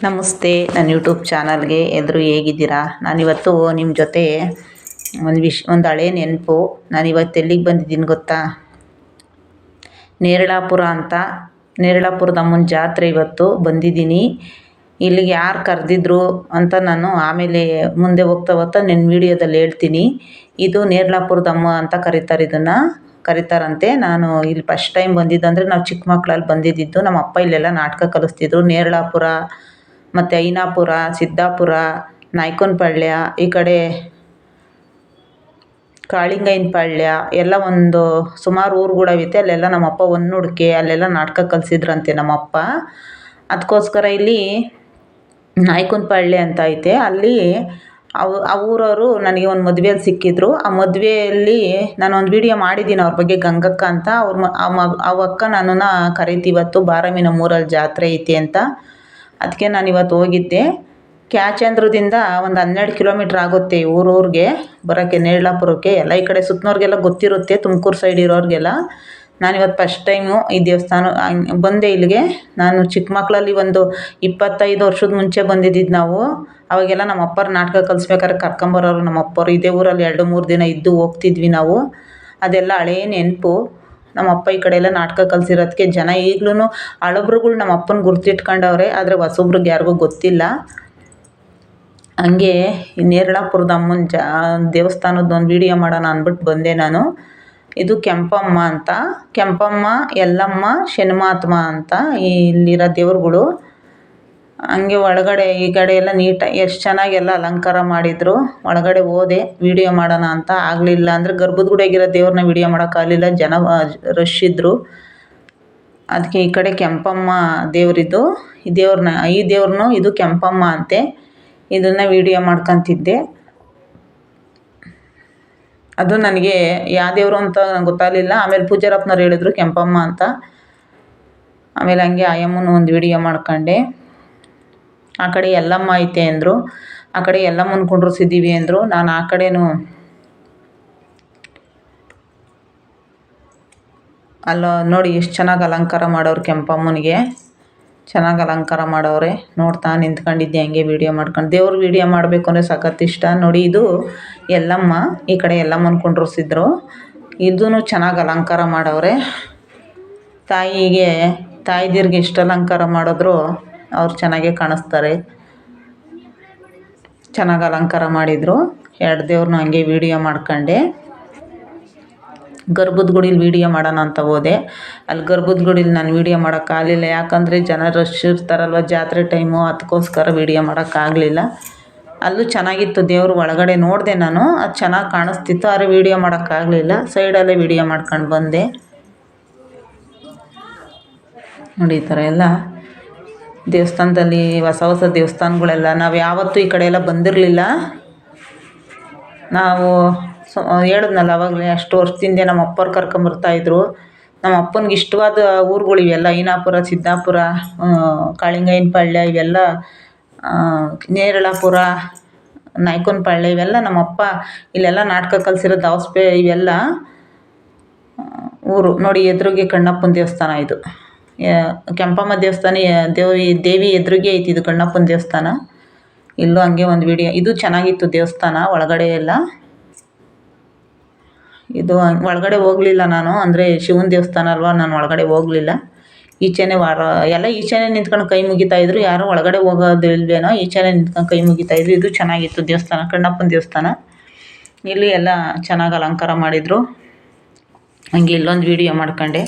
ನಮಸ್ತೆ, ನನ್ನ ಯೂಟ್ಯೂಬ್ ಚಾನಲ್ಗೆ ಎಲ್ಲರೂ ಹೇಗಿದ್ದೀರಾ? ನಾನಿವತ್ತು ನಿಮ್ಮ ಜೊತೆ ಒಂದು ಹಳೆ ನೆನಪು. ನಾನಿವತ್ತು ಎಲ್ಲಿಗೆ ಬಂದಿದ್ದೀನಿ ಗೊತ್ತಾ? ನೇರಳಾಪುರ ಅಂತ, ನೇರಳಾಪುರದ ಅಮ್ಮನ ಜಾತ್ರೆ ಇವತ್ತು ಬಂದಿದ್ದೀನಿ. ಇಲ್ಲಿಗೆ ಯಾರು ಕರೆದಿದ್ರು ಅಂತ ನಾನು ಆಮೇಲೆ ಮುಂದೆ ಹೋಗ್ತಾ ನನ್ನ ವೀಡಿಯೋದಲ್ಲಿ ಹೇಳ್ತೀನಿ. ಇದು ನೇರಳಾಪುರದ ಅಮ್ಮ ಅಂತ ಕರೀತಾರಂತೆ. ನಾನು ಇಲ್ಲಿ ಫಸ್ಟ್ ಟೈಮ್ ಬಂದಿದ್ದಂದರೆ ನಾವು ಚಿಕ್ಕ ಮಕ್ಕಳಲ್ಲಿ ಬಂದಿದ್ದು. ನಮ್ಮ ಅಪ್ಪ ಇಲ್ಲೆಲ್ಲ ನಾಟಕ ಕಲಿಸ್ತಿದ್ರು. ನೇರಳಾಪುರ ಮತ್ತು ಐನಾಪುರ, ಸಿದ್ದಾಪುರ, ನಾಯಕನಪಾಳ್ಯ, ಈ ಕಡೆ ಕಾಳಿಂಗಯ್ಯನಪಾಳ್ಯ ಎಲ್ಲ ಒಂದು ಸುಮಾರು ಊರುಗಳೈತೆ. ಅಲ್ಲೆಲ್ಲ ನಮ್ಮಪ್ಪ ಹೊನ್ನುಡ್ಕೆ ಅಲ್ಲೆಲ್ಲ ನಾಟಕ ಕಲಿಸಿದ್ರಂತೆ ನಮ್ಮಪ್ಪ. ಅದಕ್ಕೋಸ್ಕರ ಇಲ್ಲಿ ನಾಯಕನಪಾಳ್ಯ ಅಂತ ಐತೆ. ಅಲ್ಲಿ ಆ ಊರವರು ನನಗೆ ಒಂದು ಮದುವೆಯಲ್ಲಿ ಸಿಕ್ಕಿದ್ರು. ಆ ಮದುವೆಯಲ್ಲಿ ನಾನೊಂದು ವೀಡಿಯೋ ಮಾಡಿದ್ದೀನಿ ಅವ್ರ ಬಗ್ಗೆ, ಗಂಗಕ್ಕ ಅಂತ. ಆ ಅಕ್ಕ ನನ್ನನ್ನು ಕರೀತಿವತ್ತು, ಬಾರಮ್ಮಿ ನಮ್ಮೂರಲ್ಲಿ ಜಾತ್ರೆ ಐತೆ ಅಂತ. ಅದಕ್ಕೆ ನಾನಿವತ್ತು ಹೋಗಿದ್ದೆ. ಕ್ಯಾಚಂದ್ರದಿಂದ ಒಂದು 12 ಕಿಲೋಮೀಟ್ರ್ ಆಗುತ್ತೆ ಊರಿಗೆ ಬರೋಕ್ಕೆ, ನೇರಳಾಪುರಕ್ಕೆ. ಎಲ್ಲ ಈ ಕಡೆ ಸುತ್ತನವ್ರಿಗೆಲ್ಲ ಗೊತ್ತಿರುತ್ತೆ, ತುಮಕೂರು ಸೈಡ್ ಇರೋರಿಗೆಲ್ಲ. ನಾನಿವತ್ತು ಫಸ್ಟ್ ಟೈಮು ಈ ದೇವಸ್ಥಾನ ಬಂದೆ ಇಲ್ಲಿಗೆ. ನಾನು ಚಿಕ್ಕ ಮಕ್ಕಳಲ್ಲಿ ಒಂದು 25 ವರ್ಷದ ಮುಂಚೆ ಬಂದಿದ್ದು ನಾವು. ಅವಾಗೆಲ್ಲ ನಮ್ಮ ಅಪ್ಪರ ನಾಟಕ ಕಲಿಸ್ಬೇಕಾದ್ರೆ ಕರ್ಕೊಂಬರೋರು ನಮ್ಮ ಅಪ್ಪರು. ಇದೇ ಊರಲ್ಲಿ 2-3 ದಿನ ಇದ್ದು ಹೋಗ್ತಿದ್ವಿ ನಾವು. ಅದೆಲ್ಲ ಹಳೇ ನೆನಪು. ನಮ್ಮ ಅಪ್ಪ ಈ ಕಡೆ ಎಲ್ಲ ನಾಟಕ ಕಲಿಸಿರೋದಕ್ಕೆ ಜನ ಈಗಲೂ ಹಳಬ್ರುಗಳು ನಮ್ಮ ಅಪ್ಪನ ಗುರ್ತಿಟ್ಕೊಂಡವ್ರೆ, ಆದರೆ ಹೊಸಬ್ರಿಗೆ ಯಾರಿಗೂ ಗೊತ್ತಿಲ್ಲ. ಹಂಗೆ ಈ ನೇರಳಾಪುರದ ಅಮ್ಮನ ದೇವಸ್ಥಾನದ ಒಂದು ವೀಡಿಯೋ ಮಾಡೋಣ ಅಂದ್ಬಿಟ್ಟು ಬಂದೆ ನಾನು. ಇದು ಕೆಂಪಮ್ಮ ಅಂತ. ಕೆಂಪಮ್ಮ, ಯಲ್ಲಮ್ಮ, ಶನಿಮಾತ್ಮ ಅಂತ ಇಲ್ಲಿರೋ ದೇವ್ರುಗಳು. ಹಂಗೆ ಒಳಗಡೆ ಈ ಕಡೆ ಎಲ್ಲ ನೀಟಾಗಿ ಎಷ್ಟು ಚೆನ್ನಾಗೆಲ್ಲ ಅಲಂಕಾರ ಮಾಡಿದರು. ಒಳಗಡೆ ಹೋದೆ ವೀಡಿಯೋ ಮಾಡೋಣ ಅಂತ, ಆಗಲಿಲ್ಲ. ಅಂದರೆ ಗರ್ಭದ ಗುಡಿಯಾಗಿರೋ ದೇವ್ರನ್ನ ವೀಡಿಯೋ ಮಾಡೋಕ್ಕಾಗಲಿಲ್ಲ, ಜನ ರಶ್ ಇದ್ದರು. ಅದಕ್ಕೆ ಈ ಕಡೆ ಕೆಂಪಮ್ಮ ದೇವರಿದ್ದು, ಈ ದೇವ್ರನ್ನೂ ಇದು ಕೆಂಪಮ್ಮ ಅಂತೆ. ಇದನ್ನು ವೀಡಿಯೋ ಮಾಡ್ಕೊತಿದ್ದೆ. ಅದು ನನಗೆ ಯಾವ ದೇವರು ಅಂತ ನಂಗೆ ಗೊತ್ತಾಗಲಿಲ್ಲ. ಆಮೇಲೆ ಪೂಜಾರಪ್ಪನವ್ರು ಹೇಳಿದ್ರು ಕೆಂಪಮ್ಮ ಅಂತ. ಆಮೇಲೆ ಹಂಗೆ ಆಯಮ್ಮನ ಒಂದು ವೀಡಿಯೋ ಮಾಡ್ಕೊಂಡೆ. ಆ ಕಡೆ ಯಲ್ಲಮ್ಮ ಐತೆ ಅಂದರು. ಆ ಕಡೆ ಯಲ್ಲಮ್ಮನ ಕುಂಡ್ರಿಸಿದ್ದೀವಿ ಅಂದರು. ನಾನು ಆ ಕಡೆನೂ ಅಲ್ಲ ನೋಡಿ ಎಷ್ಟು ಚೆನ್ನಾಗಿ ಅಲಂಕಾರ ಮಾಡೋರು ಕೆಂಪಮ್ಮನಿಗೆ. ಚೆನ್ನಾಗಿ ಅಲಂಕಾರ ಮಾಡವ್ರೆ. ನೋಡ್ತಾ ನಿಂತ್ಕೊಂಡಿದ್ದೆ ಹಂಗೆ ವೀಡಿಯೋ ಮಾಡ್ಕೊಂಡು. ದೇವ್ರ ವೀಡಿಯೋ ಮಾಡಬೇಕು ಅಂದರೆ ಸಖತ್ ಇಷ್ಟ. ನೋಡಿ ಇದು ಯಲ್ಲಮ್ಮ, ಈ ಕಡೆ ಯಲ್ಲಮ್ಮನ ಕುಂಡ್ರಿಸಿದ್ರು. ಇದೂ ಚೆನ್ನಾಗಿ ಅಲಂಕಾರ ಮಾಡವ್ರೆ. ತಾಯಿದಿರ್ಗೆ ಎಷ್ಟು ಅಲಂಕಾರ ಮಾಡಿದ್ರು ಅವ್ರು ಚೆನ್ನಾಗೇ ಕಾಣಿಸ್ತಾರೆ. ಚೆನ್ನಾಗಿ ಅಲಂಕಾರ ಮಾಡಿದರು. 2 ದೇವ್ರನ್ನೂ ಹಂಗೆ ವೀಡಿಯೋ ಮಾಡ್ಕೊಂಡೆ. ಗರ್ಭದ ಗುಡಿಲಿ ವೀಡಿಯೋ ಮಾಡೋಣ ಅಂತ ಹೋದೆ. ಅಲ್ಲಿ ಗರ್ಭದ ಗುಡಿಲಿ ನಾನು ವೀಡಿಯೋ ಮಾಡೋಕ್ಕಾಗಲಿಲ್ಲ, ಯಾಕಂದರೆ ಜನ ರಶ್ ಇರ್ತಾರಲ್ವ ಜಾತ್ರೆ ಟೈಮು. ಅದಕ್ಕೋಸ್ಕರ ವೀಡಿಯೋ ಮಾಡೋಕ್ಕಾಗಲಿಲ್ಲ. ಅಲ್ಲೂ ಚೆನ್ನಾಗಿತ್ತು ದೇವರು. ಒಳಗಡೆ ನೋಡಿದೆ ನಾನು, ಅದು ಚೆನ್ನಾಗಿ ಕಾಣಿಸ್ತಿತ್ತು, ಆದರೆ ವೀಡಿಯೋ ಮಾಡೋಕ್ಕಾಗಲಿಲ್ಲ. ಸೈಡಲ್ಲೇ ವೀಡಿಯೋ ಮಾಡ್ಕೊಂಡು ಬಂದೆ. ನೋಡಿ ಈ ಥರ ಎಲ್ಲ ದೇವಸ್ಥಾನದಲ್ಲಿ ಹೊಸ ದೇವಸ್ಥಾನಗಳೆಲ್ಲ ನಾವು ಯಾವತ್ತೂ ಈ ಕಡೆ ಎಲ್ಲ ಬಂದಿರಲಿಲ್ಲ. ನಾವು ಹೇಳಿದ್ನಲ್ಲ ಆವಾಗಲೇ, ಅಷ್ಟು ವರ್ಷದಿಂದ ನಮ್ಮ ಅಪ್ಪವ್ರು ಕರ್ಕೊಂಬರ್ತಾಯಿದ್ರು. ನಮ್ಮ ಅಪ್ಪನಿಗೆ ಇಷ್ಟವಾದ ಊರುಗಳು ಇವೆಲ್ಲ. ಐನಾಪುರ, ಸಿದ್ದಾಪುರ, ಕಾಳಿಂಗಯ್ಯನಪಾಳ್ಯ, ಇವೆಲ್ಲ ನೇರಳಾಪುರ, ನಾಯಕನಪಾಳ್ಯ, ಇವೆಲ್ಲ ನಮ್ಮಪ್ಪ ಇಲ್ಲೆಲ್ಲ ನಾಟಕ ಕಲಿಸಿರೋ ದಾವಸ್ಪೆ ಇವೆಲ್ಲ ಊರು. ನೋಡಿ ಎದುರಿಗೆ ಕಣ್ಣಪ್ಪನ ದೇವಸ್ಥಾನ ಇದು. ಕೆಂಪಮ್ಮ ದೇವಸ್ಥಾನ ದೇವಿ ಎದುರಿಗೆ ಐತಿ ಇದು ಕಣ್ಣಪ್ಪನ ದೇವಸ್ಥಾನ. ಇಲ್ಲೂ ಹಂಗೆ ಒಂದು ವೀಡಿಯೋ. ಇದು ಚೆನ್ನಾಗಿತ್ತು ದೇವಸ್ಥಾನ ಒಳಗಡೆ ಎಲ್ಲ. ಇದು ಒಳಗಡೆ ಹೋಗಲಿಲ್ಲ ನಾನು, ಅಂದರೆ ಶಿವನ ದೇವಸ್ಥಾನ ಅಲ್ವಾ, ನಾನು ಒಳಗಡೆ ಹೋಗಲಿಲ್ಲ. ಈಚೆನೇ ಎಲ್ಲ ಈಚೆನೇ ನಿಂತ್ಕೊಂಡು ಕೈ ಮುಗಿತಾಯಿದ್ರು. ಯಾರೂ ಒಳಗಡೆ ಹೋಗೋದಿಲ್ವೇನೋ, ಈಚೆನೇ ನಿಂತ್ಕೊಂಡು ಕೈ ಮುಗಿತಾಯಿದ್ರು. ಇದು ಚೆನ್ನಾಗಿತ್ತು ದೇವಸ್ಥಾನ, ಕಣ್ಣಪ್ಪನ ದೇವಸ್ಥಾನ. ಇಲ್ಲಿ ಎಲ್ಲ ಚೆನ್ನಾಗಿ ಅಲಂಕಾರ ಮಾಡಿದರು. ಹಂಗೆ ಇಲ್ಲೊಂದು ವೀಡಿಯೋ ಮಾಡ್ಕೊಂಡೆ.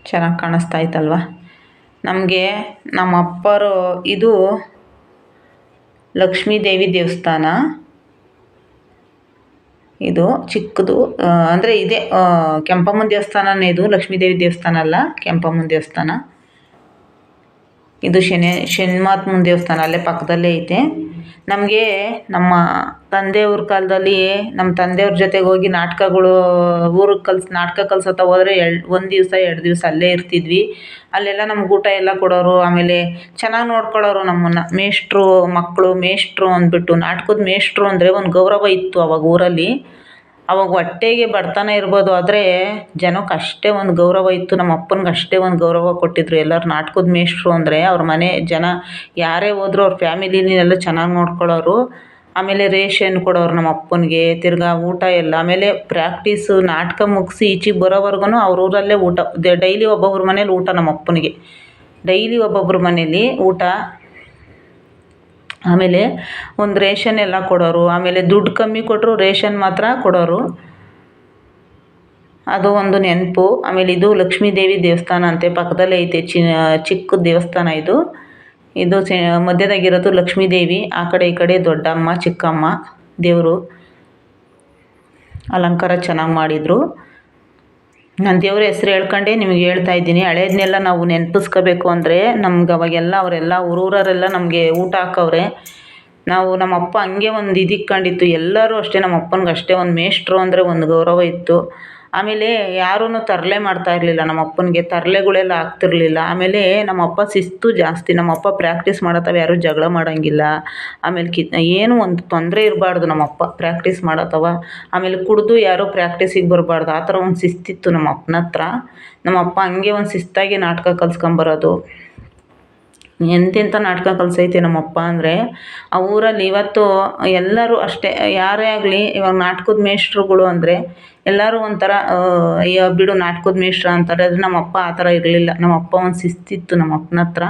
ಚೆನ್ನಾಗಿ ಕಾಣಿಸ್ತಾ ಇತ್ತಲ್ವ ನಮಗೆ. ನಮ್ಮ ಅಪ್ಪರು ಇದು ಲಕ್ಷ್ಮೀ ದೇವಿ ದೇವಸ್ಥಾನ. ಇದು ಚಿಕ್ಕದು, ಅಂದರೆ ಇದೇ ಕೆಂಪಮ್ಮನ ದೇವಸ್ಥಾನನೇ ಇದು. ಲಕ್ಷ್ಮೀ ದೇವಿ ದೇವಸ್ಥಾನ ಅಲ್ಲ, ಕೆಂಪಮ್ಮನ ದೇವಸ್ಥಾನ. ಇದು ಶನಿಮಾತ್ಮನ ದೇವಸ್ಥಾನ ಅಲ್ಲೇ ಪಕ್ಕದಲ್ಲೇ ಐತೆ. ನಮಗೆ ನಮ್ಮ ತಂದೆಯವ್ರ ಕಾಲದಲ್ಲಿ ನಮ್ಮ ತಂದೆಯವ್ರ ಜೊತೆಗೆ ಹೋಗಿ ನಾಟಕಗಳು ಊರಿಗೆ ನಾಟಕ ಕಲ್ಸೋತ್ತ ಹೋದರೆ 1 ದಿವಸ 2 ದಿವಸ ಅಲ್ಲೇ ಇರ್ತಿದ್ವಿ. ಅಲ್ಲೆಲ್ಲ ನಮ್ಗೆ ಊಟ ಎಲ್ಲ ಕೊಡೋರು. ಆಮೇಲೆ ಚೆನ್ನಾಗಿ ನೋಡ್ಕೊಳ್ಳೋರು ನಮ್ಮನ್ನು. ಮೇಷ್ಟ್ರು ಮಕ್ಕಳು, ಮೇಷ್ಟ್ರು ಅಂದ್ಬಿಟ್ಟು, ನಾಟಕದ ಮೇಷ್ಟ್ರು ಅಂದರೆ ಒಂದು ಗೌರವ ಇತ್ತು ಅವಾಗ ಊರಲ್ಲಿ. ಅವಾಗ ಹೊಟ್ಟೆಗೆ ಬಡತನ ಇರ್ಬೋದು, ಆದರೆ ಜನಕ್ಕೆ ಅಷ್ಟೇ ಒಂದು ಗೌರವ ಇತ್ತು. ನಮ್ಮ ಅಪ್ಪನಿಗೆ ಅಷ್ಟೇ ಒಂದು ಗೌರವ ಕೊಟ್ಟಿದ್ರು. ಎಲ್ಲರೂ ನಾಟಕದ ಮೇಷ್ಟ್ರು ಅಂದರೆ ಅವ್ರ ಮನೆ ಜನ ಯಾರೇ ಹೋದರೂ ಅವ್ರ ಫ್ಯಾಮಿಲಿನೆಲ್ಲ ಚೆನ್ನಾಗಿ ನೋಡ್ಕೊಳ್ಳೋರು. ಆಮೇಲೆ ರೇಷನ್ ಕೊಡೋರು ನಮ್ಮ ಅಪ್ಪನಿಗೆ, ತಿರ್ಗಾ ಊಟ ಎಲ್ಲ. ಆಮೇಲೆ ಪ್ರಾಕ್ಟೀಸು ನಾಟಕ ಮುಗಿಸಿ ಈಚೆಗೆ ಬರೋವರೆಗೂ ಅವ್ರ ಊರಲ್ಲೇ ಊಟ. ಡೈಲಿ ಒಬ್ಬೊಬ್ರ ಮನೇಲಿ ಊಟ ನಮ್ಮ ಅಪ್ಪನಿಗೆ, ಡೈಲಿ ಒಬ್ಬೊಬ್ರ ಮನೇಲಿ ಊಟ. ಆಮೇಲೆ ಒಂದು ರೇಷನ್ ಎಲ್ಲ ಕೊಡೋರು. ಆಮೇಲೆ ದುಡ್ಡು ಕಮ್ಮಿ ಕೊಟ್ಟರು ರೇಷನ್ ಮಾತ್ರ ಕೊಡೋರು. ಅದು ಒಂದು ನೆನಪು. ಆಮೇಲೆ ಇದು ಲಕ್ಷ್ಮೀ ದೇವಿ ದೇವಸ್ಥಾನ ಅಂತೆ, ಪಕ್ಕದಲ್ಲೇ ಐತೆ. ಚಿಕ್ಕ ದೇವಸ್ಥಾನ ಇದು. ಇದು ಮಧ್ಯದಾಗಿರೋದು ಲಕ್ಷ್ಮೀ ದೇವಿ, ಆ ಕಡೆ ಈ ಕಡೆ ದೊಡ್ಡಮ್ಮ ಚಿಕ್ಕಮ್ಮ ದೇವರು. ಅಲಂಕಾರ ಚೆನ್ನಾಗಿ ಮಾಡಿದರು. ನಾನು ದೇವ್ರ ಹೆಸ್ರು ಹೇಳ್ಕೊಂಡೇ ನಿಮಗೆ ಹೇಳ್ತಾ ಇದ್ದೀನಿ. ಹಳೇದನ್ನೆಲ್ಲ ನಾವು ನೆನಪಿಸ್ಕೋಬೇಕು ಅಂದರೆ ನಮ್ಗೆ ಅವಾಗೆಲ್ಲ ಅವರೆಲ್ಲ ಊರೂರವರೆಲ್ಲ ನಮಗೆ ಊಟ ಹಾಕವ್ರೆ. ನಾವು ನಮ್ಮ ಅಪ್ಪ ಹಂಗೆ ಒಂದು ಇದಿಕ್ಕೊಂಡಿತ್ತು. ಎಲ್ಲರೂ ಅಷ್ಟೇ, ನಮ್ಮ ಅಪ್ಪನಿಗೆ ಅಷ್ಟೇ ಒಂದು ಮೇಷ್ಟ್ರು ಅಂದರೆ ಒಂದು ಗೌರವ ಇತ್ತು. ಆಮೇಲೆ ಯಾರೂ ತರಲೆ ಮಾಡ್ತಾ ಇರಲಿಲ್ಲ ನಮ್ಮ ಅಪ್ಪನಿಗೆ, ತರಲೆಗಳೆಲ್ಲ ಆಗ್ತಿರ್ಲಿಲ್ಲ. ಆಮೇಲೆ ನಮ್ಮ ಅಪ್ಪ ಶಿಸ್ತು ಜಾಸ್ತಿ. ನಮ್ಮ ಅಪ್ಪ ಪ್ರಾಕ್ಟೀಸ್ ಮಾಡತ್ತವ ಯಾರೂ ಜಗಳ ಮಾಡೋಂಗಿಲ್ಲ. ಆಮೇಲೆ ಏನೂ ಒಂದು ತೊಂದರೆ ಇರಬಾರ್ದು ನಮ್ಮ ಅಪ್ಪ ಪ್ರಾಕ್ಟೀಸ್ ಮಾಡತ್ತವ. ಆಮೇಲೆ ಕುಡಿದು ಯಾರೂ ಪ್ರಾಕ್ಟೀಸಿಗೆ ಬರಬಾರ್ದು, ಆ ಥರ ಒಂದು ಶಿಸ್ತಿತ್ತು ನಮ್ಮ ಅಪ್ಪನ ಹತ್ರ. ನಮ್ಮ ಅಪ್ಪ ಹಂಗೆ ಒಂದು ಶಿಸ್ತಾಗಿ ನಾಟಕ ಕಲ್ಸ್ಕೊಂಬರೋದು. ಎಂತೆಂಥ ನಾಟಕ ಕಲ್ಸೈತೆ ನಮ್ಮಪ್ಪ ಅಂದರೆ. ಆ ಊರಲ್ಲಿ ಇವತ್ತು ಎಲ್ಲರೂ ಅಷ್ಟೇ, ಯಾರೇ ಆಗಲಿ ಇವಾಗ ನಾಟಕದ ಮೇಷ್ಟ್ರುಗಳು ಅಂದರೆ ಎಲ್ಲರೂ ಒಂಥರ ಅಯ್ಯೋ ಬಿಡು ನಾಟಕದ ಮೇಷ್ಟ್ರು ಅಂತಾರೆ. ಆದರೆ ನಮ್ಮಪ್ಪ ಆ ಥರ ಇರಲಿಲ್ಲ. ನಮ್ಮಪ್ಪ ಒಂದು ಶಿಸ್ತಿತ್ತು ನಮ್ಮ ಅಪ್ಪನ ಹತ್ರ.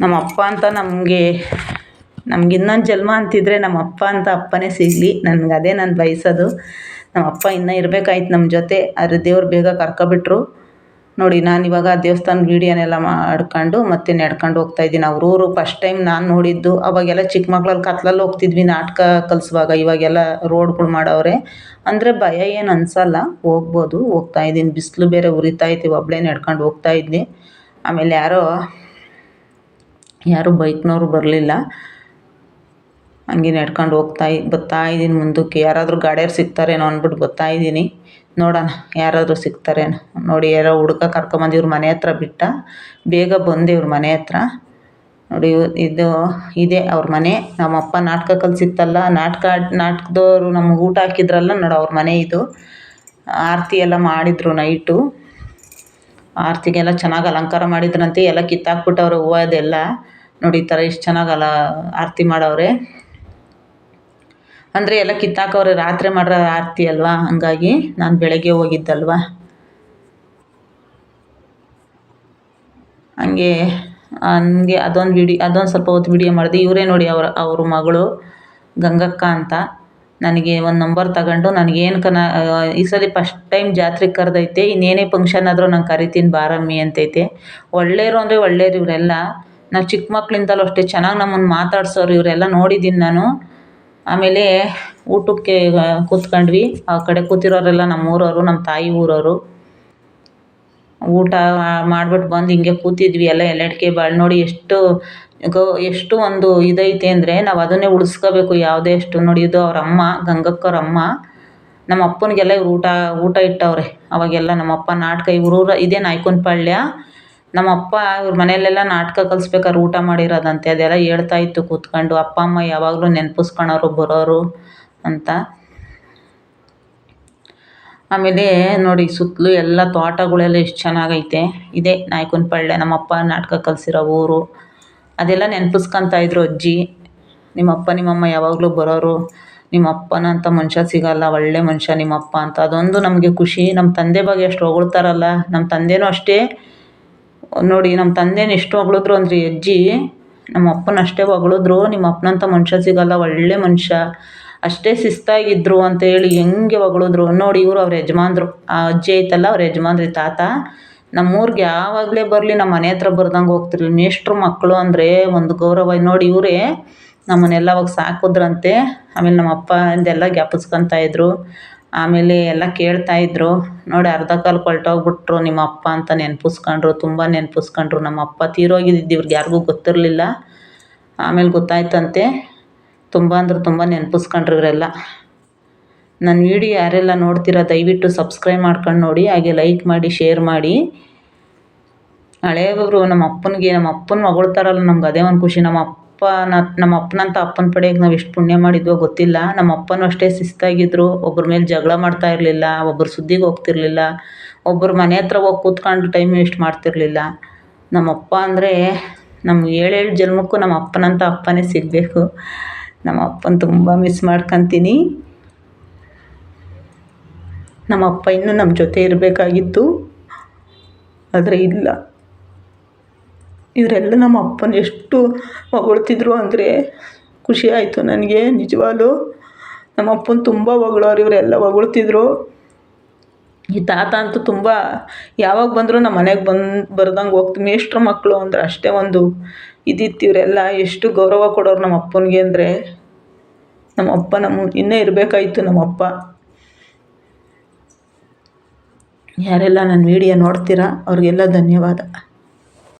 ನಮ್ಮಪ್ಪ ಅಂತ ನಮಗೆ ಇನ್ನೊಂದು ಜನ್ಮ ಅಂತಿದ್ರೆ ನಮ್ಮಪ್ಪ ಅಂತ ಅಪ್ಪನೇ ಸಿಗಲಿ. ನನಗೆ ಅದೇ ನಾನು ಬಯಸೋದು. ನಮ್ಮಪ್ಪ ಇನ್ನೂ ಇರಬೇಕಾಯ್ತು ನಮ್ಮ ಜೊತೆ, ಆದರೆ ದೇವ್ರು ಬೇಗ ಕರ್ಕೊಬಿಟ್ರು. ನೋಡಿ, ನಾನಿವಾಗ ದೇವಸ್ಥಾನದ ವೀಡಿಯೋನೆಲ್ಲ ಮಾಡ್ಕೊಂಡು ಮತ್ತೆ ನಡ್ಕೊಂಡು ಹೋಗ್ತಾಯಿದ್ದೀನಿ. ಅವ್ರ ಊರು ಫಸ್ಟ್ ಟೈಮ್ ನಾನು ನೋಡಿದ್ದು. ಅವಾಗೆಲ್ಲ ಚಿಕ್ಕ ಮಕ್ಳಲ್ಲಿ ಕತ್ಲಲ್ಲಿ ಹೋಗ್ತಿದ್ವಿ ನಾಟಕ ಕಲಿಸುವಾಗ. ಇವಾಗೆಲ್ಲ ರೋಡ್ಗಳು ಮಾಡವ್ರೆ ಅಂದರೆ ಭಯ ಏನು ಅನಿಸಲ್ಲ, ಹೋಗ್ಬೋದು. ಹೋಗ್ತಾಯಿದ್ದೀನಿ, ಬಿಸಿಲು ಬೇರೆ ಉರಿತಾಯಿತ್ತು, ಒಬ್ಬಳೇ ನಡ್ಕೊಂಡು ಹೋಗ್ತಾಯಿದ್ದೆ. ಆಮೇಲೆ ಯಾರೂ ಬೈಕ್ನವರು ಬರಲಿಲ್ಲ. ಹಂಗೆ ನಡ್ಕೊಂಡು ಬರ್ತಾಯಿದ್ದೀನಿ ಮುಂದಕ್ಕೆ. ಯಾರಾದರೂ ಗಾಡಿಯವ್ರು ಸಿಗ್ತಾರೇನೋ ಅಂದ್ಬಿಟ್ಟು ಬರ್ತಾಯಿದ್ದೀನಿ. ನೋಡೋಣ ಯಾರಾದರೂ ಸಿಗ್ತಾರೇನೋ. ನೋಡಿ, ಯಾರೋ ಹುಡುಗ ಕರ್ಕೊಂಬಂದು ಇವ್ರ ಮನೆ ಹತ್ರ ಬಿಟ್ಟ. ಬೇಗ ಬಂದೆ ಇವ್ರ ಮನೆ ಹತ್ರ. ನೋಡಿ, ಇದೇ ಅವ್ರ ಮನೆ. ನಮ್ಮಪ್ಪ ನಾಟಕ ಕಲಿಸಿತ್ತಲ್ಲ, ನಾಟಕದವರು ನಮ್ಗೆ ಊಟ ಹಾಕಿದ್ರಲ್ಲ ನೋಡು, ಅವ್ರ ಮನೆ ಇದು. ಆರತಿ ಎಲ್ಲ ಮಾಡಿದರು ನೈಟು. ಆರತಿಗೆಲ್ಲ ಚೆನ್ನಾಗಿ ಅಲಂಕಾರ ಮಾಡಿದ್ರಂತೆ. ಎಲ್ಲ ಕಿತ್ತಾಕ್ಬಿಟ್ಟವ್ರೆ ಹೂವು ಅದೆಲ್ಲ. ನೋಡಿ, ಈ ಥರ ಇಷ್ಟು ಚೆನ್ನಾಗಿ ಆರತಿ ಮಾಡವ್ರೆ. ಅಂದರೆ ಎಲ್ಲ ಕಿತ್ತಾಕವ್ರೆ, ರಾತ್ರಿ ಮಾಡೋ ಆರತಿ ಅಲ್ವಾ, ಹಂಗಾಗಿ ನಾನು ಬೆಳಗ್ಗೆ ಹೋಗಿದ್ದಲ್ವ. ಹಂಗೆ ಅದೊಂದು ಸ್ವಲ್ಪ ಹೊತ್ತು ವಿಡಿಯೋ ಮಾಡಿದೆ. ಇವರೇ ನೋಡಿ ಅವ್ರ ಮಗಳು ಗಂಗಕ್ಕ ಅಂತ. ನನಗೆ ಒಂದು ನಂಬರ್ ತಗೊಂಡು ನನಗೇನು ಈ ಸಲ ಫಸ್ಟ್ ಟೈಮ್ ಜಾತ್ರೆಗೆ ಕರೆದೈತೆ. ಇನ್ನೇನೇ ಫಂಕ್ಷನ್ ಆದರೂ ನಾನು ಕರಿತೀನಿ ಬಾರಮ್ಮಿ ಅಂತೈತೆ. ಒಳ್ಳೆಯರು ಅಂದರೆ ಒಳ್ಳೆಯರು ಇವರೆಲ್ಲ. ನಾವು ಚಿಕ್ಕ ಮಕ್ಕಳಿಂದಲೂ ಅಷ್ಟೇ ಚೆನ್ನಾಗಿ ನಮ್ಮನ್ನು ಮಾತಾಡ್ಸೋರು ಇವರೆಲ್ಲ, ನೋಡಿದ್ದೀನಿ ನಾನು. ಆಮೇಲೆ ಊಟಕ್ಕೆ ಕೂತ್ಕೊಂಡ್ವಿ. ಆ ಕಡೆ ಕೂತಿರೋರೆಲ್ಲ ನಮ್ಮೂರವರು, ನಮ್ಮ ತಾಯಿ ಊರವರು. ಊಟ ಮಾಡ್ಬಿಟ್ಟು ಬಂದು ಹಿಂಗೆ ಕೂತಿದ್ವಿ ಎಲ್ಲ. ಎಲ್ಲಡಿಕೆ ಬಾಳು ನೋಡಿ ಎಷ್ಟು ಒಂದು ಇದೈತೆ ಅಂದರೆ ನಾವು ಅದನ್ನೇ ಉಳಿಸ್ಕೋಬೇಕು. ಯಾವುದೇ ಎಷ್ಟು ನೋಡಿ, ಇದು ಅವ್ರ ಅಮ್ಮ, ಗಂಗಕ್ಕವ್ರ ಅಮ್ಮ. ನಮ್ಮ ಅಪ್ಪನಿಗೆಲ್ಲ ಇವ್ರು ಊಟ ಇಟ್ಟವ್ರೆ. ಅವಾಗೆಲ್ಲ ನಮ್ಮಪ್ಪ ನಾಟಕ ಇದೇ ನಾಯ್ಕನಪಾಳ್ಯ. ನಮ್ಮಪ್ಪ ಇವ್ರ ಮನೆಯಲ್ಲೆಲ್ಲ ನಾಟಕ ಕಲಿಸ್ಬೇಕಾದ್ರೆ ಊಟ ಮಾಡಿರೋದಂತೆ. ಅದೆಲ್ಲ ಹೇಳ್ತಾ ಇತ್ತು ಕೂತ್ಕೊಂಡು. ಅಪ್ಪ ಅಮ್ಮ ಯಾವಾಗಲೂ ನೆನಪಿಸ್ಕೊಳೋರು ಬರೋರು ಅಂತ. ಆಮೇಲೆ ನೋಡಿ, ಸುತ್ತಲೂ ಎಲ್ಲ ತೋಟಗಳೆಲ್ಲ ಎಷ್ಟು ಚೆನ್ನಾಗೈತೆ. ಇದೇ ನಾಯ್ಕನಪಾಳ್ಯ, ನಮ್ಮಪ್ಪ ನಾಟಕ ಕಲಿಸಿರೋ ಊರು. ಅದೆಲ್ಲ ನೆನಪಿಸ್ಕೊತಾ ಇದ್ರು ಅಜ್ಜಿ. ನಿಮ್ಮಮ್ಮ ಯಾವಾಗಲೂ ಬರೋರು. ನಿಮ್ಮಪ್ಪನಂಥ ಮನುಷ್ಯ ಸಿಗಲ್ಲ, ಒಳ್ಳೆ ಮನುಷ್ಯ ನಿಮ್ಮಪ್ಪ ಅಂತ. ಅದೊಂದು ನಮಗೆ ಖುಷಿ. ನಮ್ಮ ತಂದೆ ಬಗ್ಗೆ ಎಷ್ಟು ಹೊಗಳ್ತಾರಲ್ಲ, ನಮ್ಮ ತಂದೆನೂ ಅಷ್ಟೇ ನೋಡಿ. ನಮ್ಮ ತಂದೆನ ಎಷ್ಟು ಹೊಗಳಿದ್ರು ಅಂದರೆ ಅಜ್ಜಿ, ನಮ್ಮ ಅಪ್ಪನ ಅಷ್ಟೇ ಹೊಗಳಿದ್ರು. ನಿಮ್ಮ ಅಪ್ಪನಂಥ ಮನುಷ್ಯ ಸಿಗಲ್ಲ, ಒಳ್ಳೆ ಮನುಷ್ಯ, ಅಷ್ಟೇ ಶಿಸ್ತಾಗಿದ್ರು ಅಂತ ಹೇಳಿ ಹೆಂಗೆ ಹೊಗಳಿದ್ರು ನೋಡಿ. ಇವರು ಅವ್ರ ಯಜಮಾನ್ರು, ಆ ಅಜ್ಜಿ ಐತಲ್ಲ ಅವ್ರ ಯಜಮಾನ್ರಿ ತಾತ. ನಮ್ಮೂರಿಗೆ ಯಾವಾಗಲೇ ಬರಲಿ ನಮ್ಮ ಮನೆ ಹತ್ರ ಬರ್ದಂಗೆ ಹೋಗ್ತಿರ್ಲಿಲ್ಲ. ಮೇಷ್ಟ್ರು ಮಕ್ಕಳು ಅಂದರೆ ಒಂದು ಗೌರವ. ನೋಡಿ, ಇವರೇ ನಮ್ಮನ್ನೆಲ್ಲ ಅವಾಗ ಸಾಕಿದ್ರಂತೆ. ಆಮೇಲೆ ನಮ್ಮ ಅಪ್ಪ ಇಂದೆಲ್ಲ ಜ್ಞಾಪಿಸ್ಕೊತಾ ಇದ್ರು. ಆಮೇಲೆ ಎಲ್ಲ ಕೇಳ್ತಾಯಿದ್ರು. ನೋಡಿ, ಅರ್ಧ ಕಾಲು ಕೊಳ್ಟೋಗ್ಬಿಟ್ರು ನಿಮ್ಮ ಅಪ್ಪ ಅಂತ ನೆನಪಿಸ್ಕೊಂಡ್ರು, ತುಂಬ ನೆನಪಿಸ್ಕೊಂಡ್ರು. ನಮ್ಮ ಅಪ್ಪ ತೀರೋಗಿದ್ದು ಇವ್ರಿಗೆ ಯಾರಿಗೂ ಗೊತ್ತಿರಲಿಲ್ಲ. ಆಮೇಲೆ ಗೊತ್ತಾಯ್ತಂತೆ. ತುಂಬ ಅಂದ್ರೆ ತುಂಬ ನೆನಪಿಸ್ಕೊಂಡ್ರು ಇವರೆಲ್ಲ. ನನ್ನ ವೀಡಿಯೋ ಯಾರೆಲ್ಲ ನೋಡ್ತೀರಾ ದಯವಿಟ್ಟು ಸಬ್ಸ್ಕ್ರೈಬ್ ಮಾಡ್ಕೊಂಡು ನೋಡಿ, ಹಾಗೆ ಲೈಕ್ ಮಾಡಿ, ಶೇರ್ ಮಾಡಿ. ಹಳೆಯವರು ನಮ್ಮ ಅಪ್ಪನ ಹೊಗಳ್ತಾರಲ್ಲ, ನಮ್ಗೆ ಅದೇ ಒಂದು ಖುಷಿ. ನಮ್ಮ ನಮ್ಮ ಅಪ್ಪನಂತ ಅಪ್ಪನ ಪಡೆಯೋಕೆ ನಾವು ಎಷ್ಟು ಪುಣ್ಯ ಮಾಡಿದ್ವೋ ಗೊತ್ತಿಲ್ಲ. ನಮ್ಮ ಅಪ್ಪನೂ ಅಷ್ಟೇ ಶಿಸ್ತಾಗಿದ್ದರು. ಒಬ್ಬರ ಮೇಲೆ ಜಗಳ ಮಾಡ್ತಾ ಇರಲಿಲ್ಲ, ಒಬ್ಬರ ಸುದ್ದಿಗೆ ಹೋಗ್ತಿರ್ಲಿಲ್ಲ, ಒಬ್ಬರ ಮನೆ ಹತ್ರ ಹೋಗಿ ಕೂತ್ಕೊಂಡು ಟೈಮ್ ವೇಸ್ಟ್ ಮಾಡ್ತಿರಲಿಲ್ಲ. ನಮ್ಮ ಅಪ್ಪ ಅಂದರೆ ನಮ್ಗೆ 7 ಜನ್ಮಕ್ಕೂ ನಮ್ಮ ಅಪ್ಪನಂತ ಅಪ್ಪನೇ ಸಿಗಬೇಕು. ನಮ್ಮ ಅಪ್ಪನ ತುಂಬ ಮಿಸ್ ಮಾಡ್ಕೊತೀನಿ. ನಮ್ಮ ಅಪ್ಪ ಇನ್ನೂ ನಮ್ಮ ಜೊತೆ ಇರಬೇಕಾಗಿತ್ತು, ಆದರೆ ಇಲ್ಲ. ಇವರೆಲ್ಲ ನಮ್ಮ ಅಪ್ಪನ ಎಷ್ಟು ಹೊಗಳ್ತಿದ್ರು ಅಂದರೆ ಖುಷಿ ಆಯಿತು ನನಗೆ. ನಿಜವಾಗ್ಲೂ ನಮ್ಮ ಅಪ್ಪನ ತುಂಬ ಹೊಗಳೋರು, ಇವರೆಲ್ಲ ಹೊಗಳ್ತಿದ್ರು. ಈ ತಾತ ಅಂತೂ ತುಂಬ ಯಾವಾಗ ಬಂದರೂ ನಮ್ಮ ಮನೆಗೆ ಬರ್ದಂಗೆ ಹೋಗ್ತು. ಮೇಷ್ಟ್ರ ಮಕ್ಕಳು ಅಂದ್ರೆ ಅಷ್ಟೇ ಒಂದು ಇದಿತ್ತು. ಇವರೆಲ್ಲ ಎಷ್ಟು ಗೌರವ ಕೊಡೋರು ನಮ್ಮ ಅಪ್ಪನಿಗೆ ಅಂದರೆ, ನಮ್ಮ ಅಪ್ಪ ಇನ್ನೂ ಇರಬೇಕಾಯಿತು ನಮ್ಮ ಅಪ್ಪ. ಯಾರೆಲ್ಲ ನನ್ನ ವಿಡಿಯೋ ನೋಡ್ತೀರಾ ಅವ್ರಿಗೆಲ್ಲ ಧನ್ಯವಾದ.